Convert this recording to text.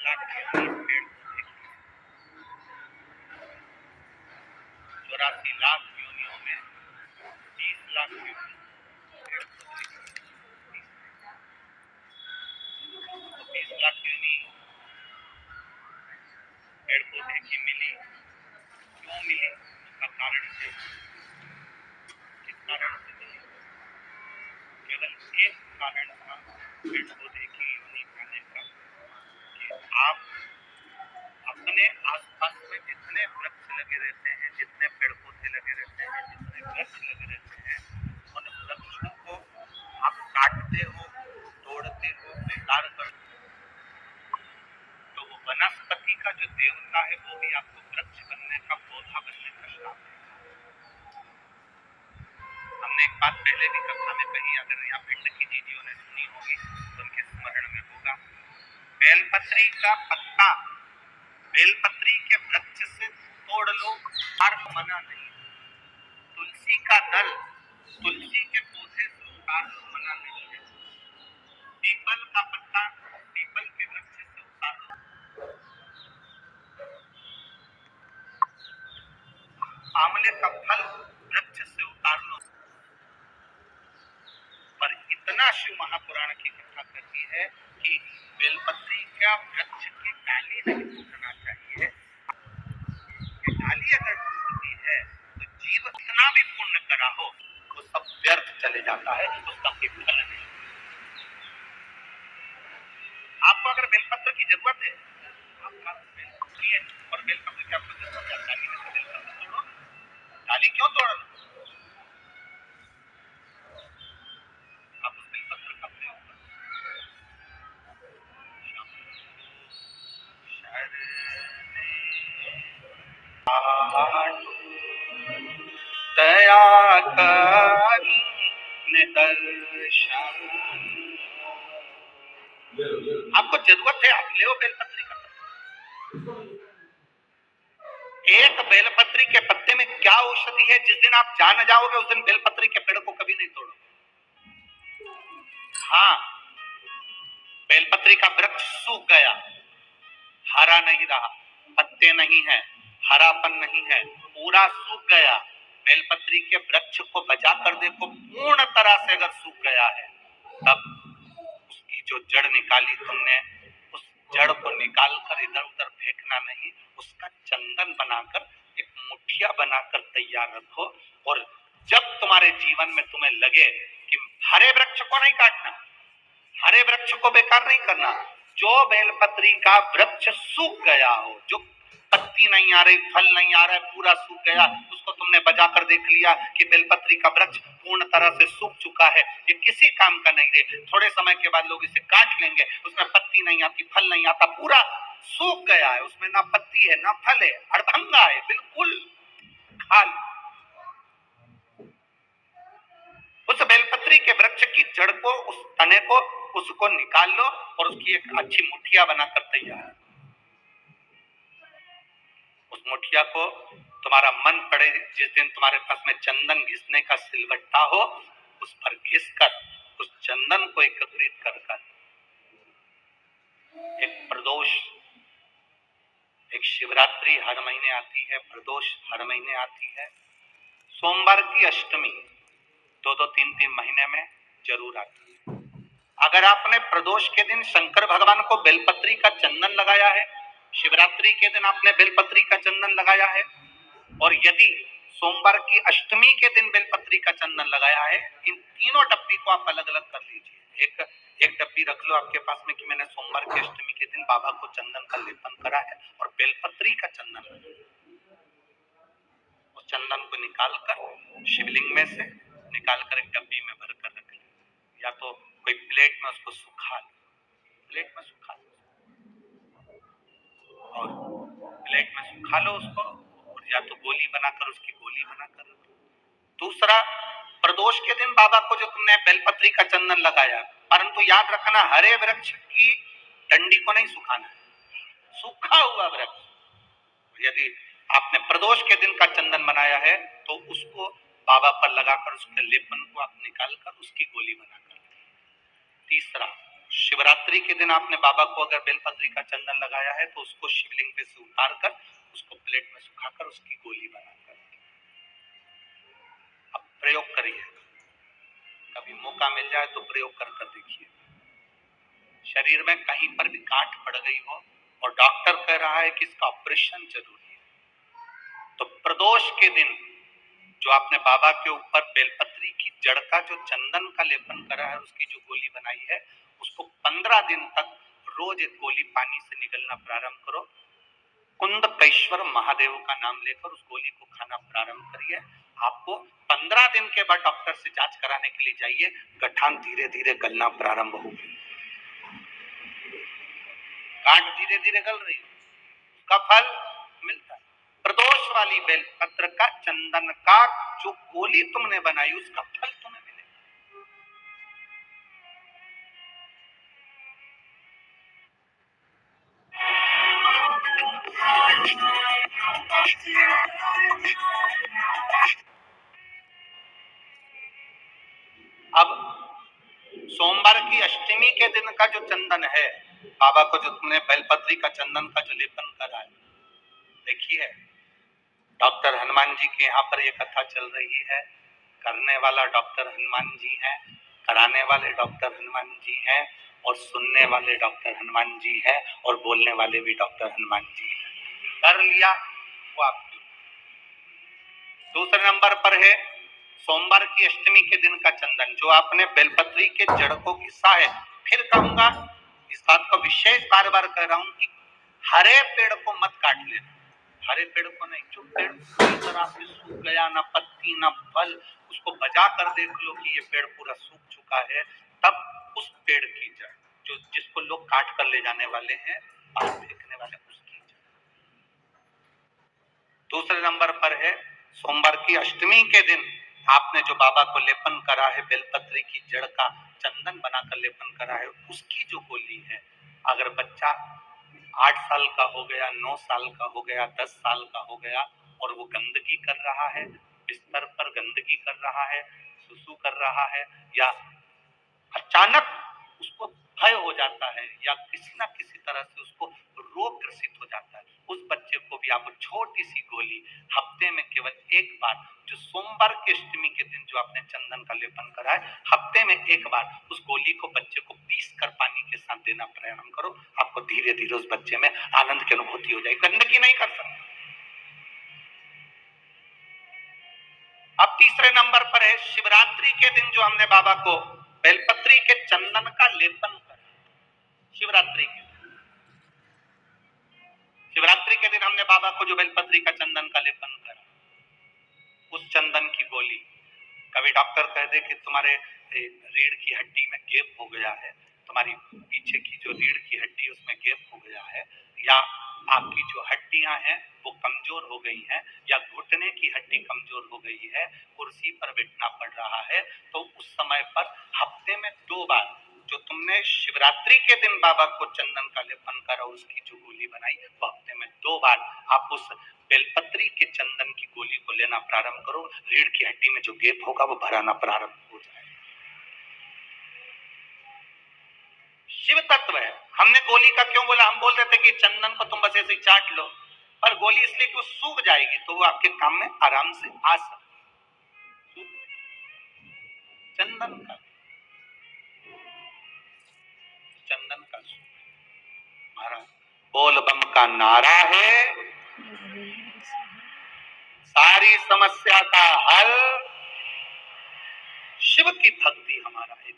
लाख योनि पेड़ पौधे, 84 लाख योनियों में 30 लाख योनि पेड़ पौधे, 20 लाख योनि पेड़ पौधे की मिली। क्यों मिली? उसका कारण है, किस कारण से मिली? केवल एक कारण था पेड़ पौधे की योनि पाने का, कि आप अपने आसपास में जितने वृक्ष लगे रहते हैं, जितने पेड़ पौधे लगे रहते हैं, जितने वृक्ष लगे रहते हैं, उन वृक्षों को आप काटते हो, तोड़ते हो, बेकार कर, तो वो वनस्पति का जो देवता है वो भी आपको वृक्ष बनने का, पौधा बनने का श्राप देगा। हमने एक बात पहले भी कथा में कही, अगर यहाँ भिंड की दीदियों ने सुनी होगी तो उनके स्मरण में होगा। बेलपत्री का पत्ता बेलपत्री के वृक्ष से तोड़ लो, अर्थ मना नहीं। तुलसी का दल तुलसी के पौधे से उतार लो, मना नहीं है। पीपल का पत्ता पीपल के वृक्ष से उतार लो। आंवले का फल वृक्ष से उतार लो। पर इतना शिव महापुराण की कथा कहती है कि बेलपत्री का वृक्ष की डाली नहीं टूटना चाहिए। ये डाली अगर टूटती है तो जीव इतना भी पुण्य करा हो वो सब व्यर्थ चले जाता है, उसका कोई फल नहीं। आपको अगर बेलपत्र की जरूरत है, आपका बेलपत्री है और बेलपत्र की आपको जरूरत है, डाली में से बेलपत्र तोड़ो। डाली क्यों तोड़ो? आप उस बेलपत्र का प्रयोग करो। दया करी निदर्शन, आपको जरूरत है, आप ले बेलपत्री का। एक बेलपत्री के पत्ते में क्या औषधि है? जिस दिन आप जान जाओगे उस दिन बेलपत्री के पेड़ को कभी नहीं तोड़ो। हाँ, बेलपत्री का वृक्ष सूख गया, हरा नहीं रहा, पत्ते नहीं है, हरापन नहीं है, पूरा सूख गया। बेलपत्री के वृक्ष को बचा कर देखो, पूर्ण तरह से अगर सूख गया है, तब उसकी जो जड़ निकाली तुमने, उस जड़ को निकाल कर इधर उधर फेंकना नहीं, उसका चंदन बनाकर एक मुठिया बनाकर तैयार रखो। और जब तुम्हारे जीवन में तुम्हें लगे कि हरे वृक्ष को नहीं काटना, हरे वृक्ष को बेकार नहीं करना, जो बेलपत्री का वृक्ष सूख गया हो, जो पत्ती नहीं आ रही, फल नहीं आ रहा है, पूरा सूख गया, उसको तुमने बजा कर देख लिया कि बेलपत्री का वृक्ष पूर्ण तरह से सूख चुका है, ये किसी काम का नहीं है। थोड़े समय के बाद लोग इसे काट लेंगे, उसमें पत्ती नहीं आती, फल नहीं आता, पूरा सूख गया है, उसमें ना पत्ती है ना फल है, अड़भंगा है, बिल्कुल खाली। उस बेलपत्री के वृक्ष की जड़ को, उस तने को, उसको निकाल लो और उसकी एक अच्छी मुठिया बनाकर तैयार। उस मुठिया को तुम्हारा मन पड़े, जिस दिन तुम्हारे पास में चंदन घिसने का सिलवट्टा हो, उस पर घिसकर उस चंदन को एकत्रित कर एक प्रदोष, एक शिवरात्रि हर महीने आती है, प्रदोष हर महीने आती है, सोमवार की अष्टमी 2-3 महीने में जरूर आती है। अगर आपने प्रदोष के दिन शंकर भगवान को बेलपत्री का चंदन लगाया है, शिवरात्रि के दिन आपने बेलपत्री का चंदन लगाया है, और यदि सोमवार की अष्टमी के दिन बेलपत्री का चंदन लगाया है, इन तीनों डब्बी को आप अलग अलग कर लीजिए। एक डब्बी रख लो आपके पास में कि मैंने सोमवार की अष्टमी के दिन बाबा को चंदन का लेपन करा है और बेलपत्री का चंदन। उस चंदन को निकालकर शिवलिंग में से निकालकर एक डब्बी में भर कर रख लो, या तो कोई प्लेट में उसको सुखा लो, प्लेट में सुखा लो और प्लेट में सुखा लो उसको, और या तो गोली बनाकर उसकी गोली बनाकर रखो। दूसरा, प्रदोष के दिन बाबा को जो तुमने बेलपत्री का चंदन लगाया, परंतु याद रखना हरे वृक्ष की डंडी को नहीं सुखाना, सूखा हुआ वृक्ष। यदि आपने प्रदोष के दिन का चंदन बनाया है तो उसको बाबा पर लगाकर उसके लेपन को आप निकालकर उसकी गोली बनाकर। तीसरा, शिव शिवरात्रि के दिन आपने बाबा को अगर बेलपत्री का चंदन लगाया है तो उसको शिवलिंग पे से उतार कर उसको प्लेट में सुखाकर उसकी गोली बनाकर अब प्रयोग करिए। कभी मौका मिल जाए तो प्रयोग कर देखिए। शरीर में कहीं पर भी गांठ पड़ गई हो और डॉक्टर कह रहा है कि इसका ऑपरेशन जरूरी है, तो प्रदोष के दिन जो आपने बाबा के ऊपर बेलपत्री की जड़ का जो चंदन का लेपन करा है, उसकी जो गोली बनाई है, उसको 15 दिन तक रोज एक गोली पानी से निकलना प्रारंभ करो। कुंदकेश्वर महादेव का नाम लेकर उस गोली को खाना प्रारंभ करिए। आपको 15 दिन के बाद डॉक्टर से जांच कराने के लिए जाइए, गठान धीरे धीरे गलना प्रारंभ होगी, गांठ धीरे धीरे गल रही है, उसका फल मिलता है। प्रदोष वाली बेलपत्र का चंदन का जो गोली तुमने बनाई उसका फल तुम्हें मिलेगा। अब सोमवार की अष्टमी के दिन का जो चंदन है, बाबा को जो तुमने बेलपत्री का चंदन का जो लेपन करा है, देखिए डॉक्टर हनुमान जी के यहाँ पर ये कथा चल रही है। करने वाला डॉक्टर हनुमान जी हैं, कराने वाले डॉक्टर हनुमान जी हैं, और सुनने वाले डॉक्टर हनुमान जी हैं, और बोलने वाले भी डॉक्टर हनुमान जी हैं। कर लिया वो आपकी। दूसरे नंबर पर है सोमवार की अष्टमी के दिन का चंदन, जो आपने बेलपत्री के जड़ को घिसा है। फिर कहूंगा, इस बात को विशेष बार बार कह रहा हूं कि हरे पेड़ को मत काट लेना, हरे पेड़ को नहीं। जो पेड़ पूरी तरह से सूख गया, ना पत्ती ना फल, उसको बजा कर देख लो कि ये पेड़ पूरा सूख चुका है, तब उस पेड़ की जड़, जो जिसको लोग काट कर ले जाने वाले हैं, बाहर फेंकने वाले, उसकी जड़। दूसरे नंबर पर है सोमवार की अष्टमी के दिन आपने जो बाबा को लेपन करा है, बेलपत्री की जड़ का चंदन बनाकर लेपन करा है, उसकी जो गोली है। अगर बच्चा 8 साल का हो गया, 9 साल का हो गया, 10 साल का हो गया और वो गंदगी कर रहा है, बिस्तर पर गंदगी कर रहा है, सुसु कर रहा है, या अचानक उसको भय हो जाता है, या किसी ना किसी तरह से उसको रोग ग्रसित हो जाता है, उस बच्चे को भी आप छोटी सी गोली हफ्ते में केवल एक बार, जो सोमवार की अष्टमी के दिन जो आपने चंदन का लेपन करा है, हफ्ते में एक बार उस गोली को बच्चे को पीस कर पानी के साथ देना प्रारंभ करो। आपको धीरे धीरे उस बच्चे में आनंद की अनुभूति हो जाएगी, गंदगी नहीं कर सकता। अब तीसरे नंबर पर है शिवरात्रि के दिन जो हमने बाबा को बेलपत्री के चंदन का लेपन करा। शिवरात्रि के दिन हमने बाबा को जो बेलपत्री का चंदन का लेपन करा, उस चंदन की गोली, कभी डॉक्टर कह दे कि तुम्हारे रीढ़ की हड्डी में गैप हो गया है, तुम्हारी पीछे की जो रीढ़ की हड्डी उसमें गैप हो गया है, या आपकी जो हड्डियां हैं वो कमजोर हो गई हैं, या घुटने की हड्डी कमजोर हो गई है, कुर्सी पर बैठना पड़ रहा है, तो उस समय पर हफ्ते में 2 बार जो तुमने शिवरात्रि के दिन बाबा को चंदन का लेपन करा, उसकी जो गोली बनाई, वो हफ्ते में 2 बार आप उस बेलपत्री के चंदन की गोली को लेना प्रारंभ करो। रीढ़ की हड्डी में जो गैप होगा वो भराना प्रारंभ हो जाए। शिव तत्व है। हमने गोली का क्यों बोला? हम बोल रहे थे कि चंदन को तुम बस ऐसे ही चाट लो, पर गोली इसलिए कि वो सूख जाएगी तो वो आपके काम में आराम से आ सकती। चंदन का महाराज बोल बम का नारा है, सारी समस्या का हल, शिव की भक्ति हमारा एक